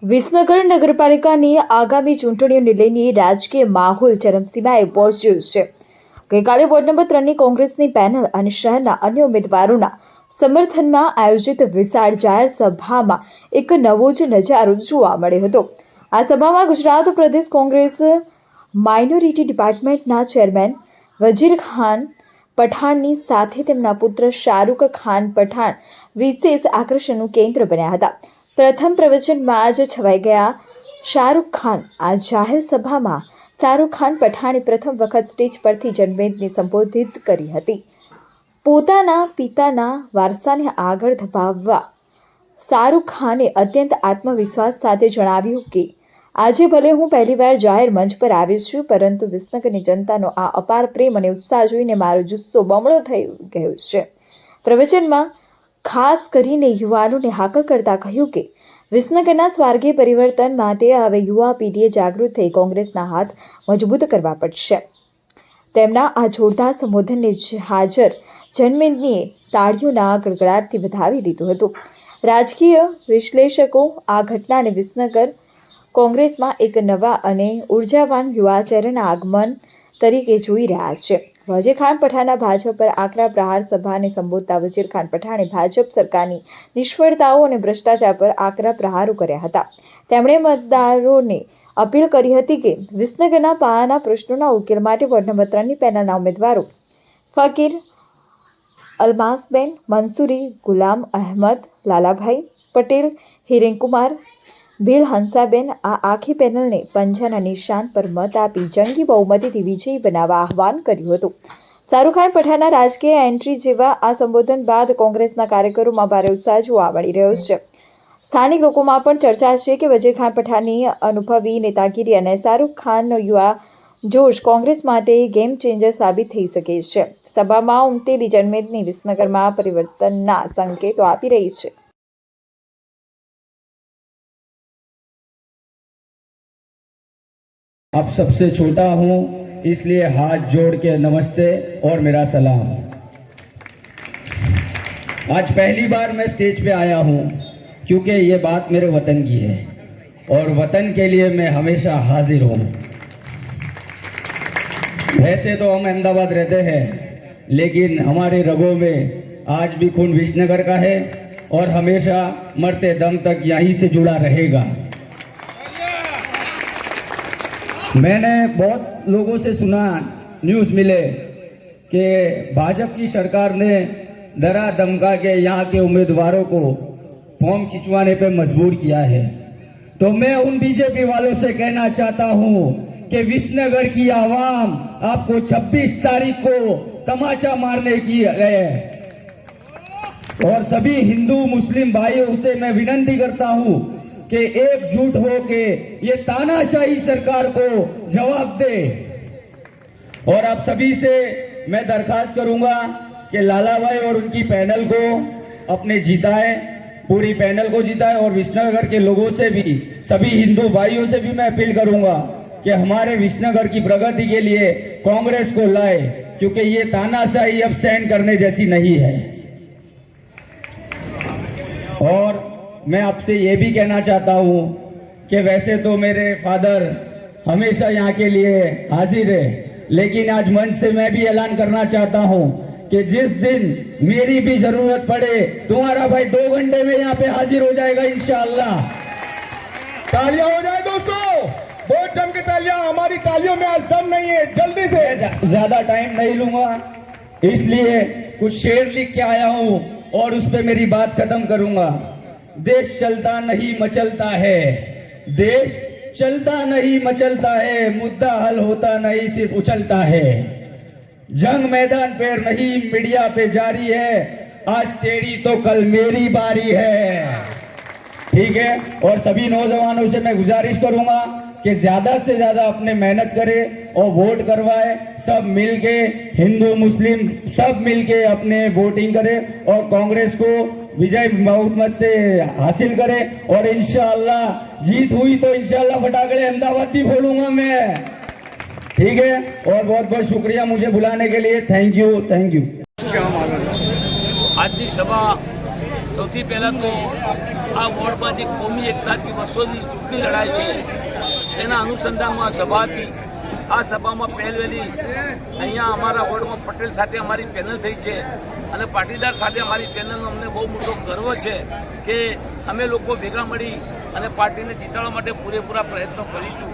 વિસનગર નગરપાલિકાની આગામી ચૂંટણીઓને લઈને રાજકીય માહોલ ચરમસીમાએ પહોંચ્યો છે। ગઈકાલે વોર્ડ નંબર 3ની કોંગ્રેસની પેનલ અને શહેરના અન્ય ઉમેદવારોના સમર્થનમાં આયોજિત વિશાળ જાહેર સભામાં એક નવો જ નજારો જોવા મળ્યો હતો। આ સભામાં ગુજરાત પ્રદેશ કોંગ્રેસ માઇનોરિટી ડિપાર્ટમેન્ટના ચેરમેન વજીર ખાન પઠાણની સાથે તેમના પુત્ર શાહરૂખ ખાન પઠાણ વિશેષ આકર્ષણનું કેન્દ્ર બન્યા હતા। પ્રથમ પ્રવચનમાં જ છવાઈ ગયા શાહરૂખ ખાન। આ જાહેર સભામાં શાહરૂખ ખાન પઠાણે પ્રથમ વખત સ્ટેજ પરથી જનમેદની સંબોધિત કરી હતી। પોતાના પિતાના વારસાને આગળ ધપાવવા શાહરૂખ ખાને અત્યંત આત્મવિશ્વાસ સાથે જણાવ્યું કે આજે ભલે હું પહેલીવાર જાહેર મંચ પર આવ્યો છું, પરંતુ વિસનગરની જનતાનો આ અપાર પ્રેમ અને ઉત્સાહ જોઈને મારો જુસ્સો બમણો થઈ ગયો છે। પ્રવચનમાં ખાસ કરીને યુવાનોને હાકલ કરતા કહ્યું કે વિસનગરના સ્વર્ગીય પરિવર્તન માટે હવે યુવા પેઢીએ જાગૃત થઈ કોંગ્રેસના હાથ મજબૂત કરવા પડશે। તેમના આ જોરદાર સંબોધનને હાજર જનમેદનીએ તાળીઓના ગડગડાટથી વધાવી લીધું હતું। રાજકીય વિશ્લેષકો આ ઘટનાને વિસનગર કોંગ્રેસમાં એક નવા અને ઉર્જાવાન યુવા ચહેરાના આગમન તરીકે જોઈ રહ્યા છે। વજીર ખાન પઠાણના ભાજપ પર આકરા પ્રહાર સભાને સંબોધતા વજીર ખાન પઠાણે ભાજપ સરકારની નિષ્ફળતાઓ અને ભ્રષ્ટાચાર પર આકરા પ્રહારો કર્યા હતા। તેમણે મતદારોને અપીલ કરી હતી કે વિસનગરના પાયાના પ્રશ્નોના ઉકેલ માટે વોર્ડ નંબર 3ની પેનલના ઉમેદવારો ફકીર અલમાસબેન મંસૂરી, ગુલામ અહેમદ, લાલાભાઈ પટેલ, હિરેનકુમાર, ભીલ હંસાબેન આ આખી પેનલને પંજાના નિશાન પર મત આપી જંગી બહુમતીથી વિજયી બનાવવા આહવાન કર્યું હતું। શાહરૂખ ખાન પઠાણના રાજકીય એન્ટ્રી જેવા આ સંબોધન બાદ કોંગ્રેસના કાર્યકરોમાં ભારે ઉત્સાહ જોવા મળી રહ્યો છે। સ્થાનિક લોકોમાં પણ ચર્ચા છે કે વજીર ખાન પઠાણની અનુભવી નેતાગીરી અને શાહરૂખ ખાનનો યુવા જોશ કોંગ્રેસ માટે ગેમ ચેન્જર સાબિત થઈ શકે છે। સભામાં ઉમટેલી જનમેદની વિસનગરમાં પરિવર્તનના સંકેતો આપી રહી છે। आप सबसे छोटा हूं, इसलिए हाथ जोड़ के नमस्ते और मेरा सलाम। आज पहली बार मैं स्टेज पे आया हूं क्योंकि ये बात मेरे वतन की है और वतन के लिए मैं हमेशा हाजिर हूं। वैसे तो हम अहमदाबाद रहते हैं, लेकिन हमारे रगों में आज भी खून विसनगर का है और हमेशा मरते दम तक यहीं से जुड़ा रहेगा। मैंने बहुत लोगों से सुना, न्यूज़ मिले कि भाजपा की सरकार ने डरा धमका के यहाँ के उम्मीदवारों को फॉर्म खिंचवाने पे मजबूर किया है। तो मैं उन बीजेपी वालों से कहना चाहता हूँ कि विसनगर की आवाम आपको 26 तारीख को तमाचा मारने की है और सभी हिंदू मुस्लिम भाइयों से मैं विनती करता हूँ कि एकजुट हो के ये तानाशाही सरकार को जवाब दे। और आप सभी से मैं दरखास्त करूंगा कि लाला भाई और उनकी पैनल को अपने जिताए, पूरी पैनल को जिताए और विसनगर के लोगों से भी, सभी हिंदू भाइयों से भी मैं अपील करूंगा कि हमारे विसनगर की प्रगति के लिए कांग्रेस को लाए, क्योंकि ये तानाशाही अब सहन करने जैसी नहीं है। और मैं आपसे ये भी कहना चाहता हूँ कि वैसे तो मेरे फादर हमेशा यहाँ के लिए हाजिर है, लेकिन आज मंच से मैं भी ऐलान करना चाहता हूँ कि जिस दिन मेरी भी जरूरत पड़े, तुम्हारा भाई 2 घंटे में यहाँ पे हाजिर हो जाएगा इंशाअल्लाह। तालियां हो जाए दोस्तों, बहुत जम के तालियां। हमारी तालियों में आज दम नहीं है, जल्दी से। ज्यादा टाइम नहीं लूंगा, इसलिए कुछ शेर लिख के आया हूँ और उस पर मेरी बात खत्म करूंगा। देश चलता नहीं मचलता है, देश चलता नहीं मचलता है, मुद्दा हल होता नहीं सिर्फ उछलता है। जंग मैदान पर नहीं मीडिया पे जारी है, आज तेरी तो कल मेरी बारी है। ठीक है, और सभी नौजवानों से मैं गुजारिश करूंगा कि ज्यादा से ज्यादा अपने मेहनत करें और वोट करवाए। सब मिलके, हिंदू मुस्लिम सब मिलके अपने वोटिंग करें और कांग्रेस को विजय बहुमत से हासिल करें। और इंशाअल्लाह जीत हुई तो इंशाअल्लाह फटाकड़े अहमदाबाद भी फोड़ूंगा मैं। ठीक है, और बहुत बहुत शुक्रिया मुझे बुलाने के लिए। Thank you, thank you. આજની સભા સૌથી પહેલાં તો આ વોર્ડમાં જે કોમી એકતાથી વર્ષોથી ચૂંટણી લડાય છે એના અનુસંધાનમાં સભા હતી. આ સભામાં પહેલવેલી અહીંયા અમારા વોર્ડમાં પટેલ સાથે અમારી પેનલ થઈ છે અને પાટીદાર સાથે અમારી પેનલનો અમને બહુ મોટો ગર્વ છે કે અમે લોકો ભેગા મળી અને પાર્ટીને જીતાડવા માટે પૂરેપૂરા પ્રયત્નો કરીશું.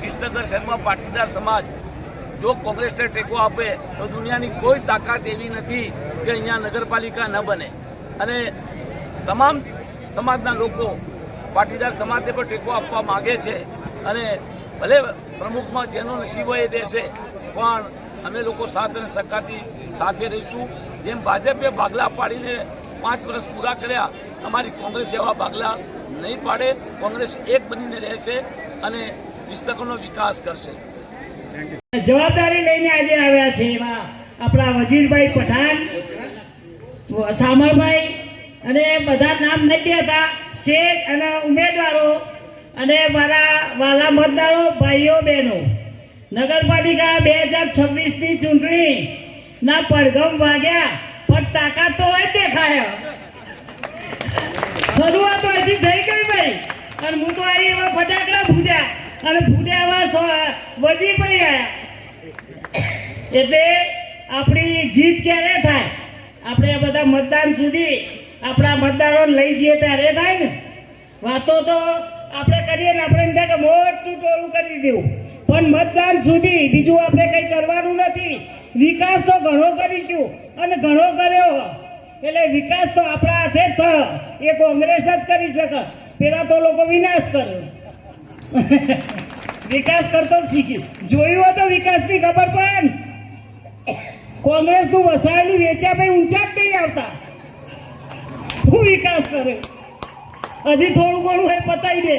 વિસનગર શહેરમાં પાટીદાર સમાજ જો કોંગ્રેસને ટેકો આપે તો દુનિયાની કોઈ તાકાત એવી નથી કે અહીંયા નગરપાલિકા ન બને. અને તમામ સમાજના લોકો પાટીદાર સમાજને પણ ટેકો આપવા માગે છે અને ભલે પ્રમુખમાં જેનો નસીબ હોય એ દેશે, પણ અમે લોકો સાથ અને સહકારથી સાથે રહીશું. જેમ ભાજપે ભાગલા પાડીને 5 વર્ષ પૂરા કર્યા, અમારી કોંગ્રેસ એવા ભાગલા નહીં પાડે. કોંગ્રેસ એક બનીને રહેશે અને વિસનગરનો વિકાસ કરશે. જવાબદારી લઈને આજે આવ્યા છે એમાં આપણા વજીરભાઈ પઠાણ, સામરભાઈ અને બધા નામ નથી કહેતા, સ્ટેજ અને ઉમેદવારો અને મારા વાલા મતદારો ભાઈઓ બહેનો, નગરપાલિકા 2026ની ચૂંટણીના પડઘમ વાગ્યા, પણ તાકાત તો હોય દેખાય. શરૂઆત હજી થઈ ગઈ ભાઈ, અને હું તો આવી એવા ફટાકડા ફૂટ્યા અને ફૂટ્યામાં વજીરભાઈ આવ્યા. એટલે આપણી જીત ક્યારે થાય? આપણે આ બધા મતદાન સુધી આપણા મતદારોને લઈ જઈએ ત્યારે થાય ને. વાતો તો આપણે કરીએ ને આપણે એમ થાય કે મોટું ટોળું કરી દેવું, પણ મતદાન સુધી બીજું આપણે કંઈ કરવાનું નથી. વિકાસ તો ઘણો કરીશું અને ઘણો કર્યો, એટલે વિકાસ તો આપણા હાથે જ થયો. એ કોંગ્રેસ જ કરી શકે, પેલા તો લોકો વિનાશ કર્યો. વિકાસ કરતો શીખી જોયું હોય તો વિકાસની ખબર પડે ને. કોંગ્રેસનું વસાયેલું વેચ્યા ભાઈ ઊંચા જ નહીં આવતા. હું વિકાસ કરે હજી થોડું ઘણું હોય પતાવી દે.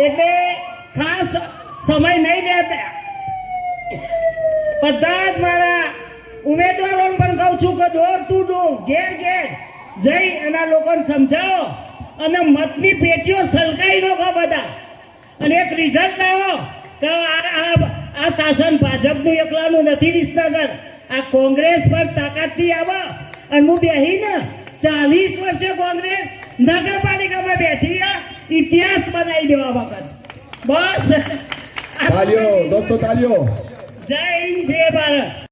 એટલે ખાસ સમય નહીં લેતા બધા જ મારા ઉમેદવારોને પણ કહું છું કે ડોર ટુ ડોર ઘેર ઘેર જઈ એના લોકોને સમજાવો અને મતની પેટીઓ સલકાઈ નાખો બધા, અને એક રિઝલ્ટ લાવો કે આ શાસન ભાજપનું એકલાનું નથી. વિસનગર આ કોંગ્રેસ પર તાકાતથી આવે. અને હું બેહીને 40 વર્ષે કોંગ્રેસ નગરપાલિકામાં બેઠી, ઇતિહાસ બનાવી દેવા વખત. બસ तालियों दोस्तों, तालियों. જય હિન્દ, જય ભારત.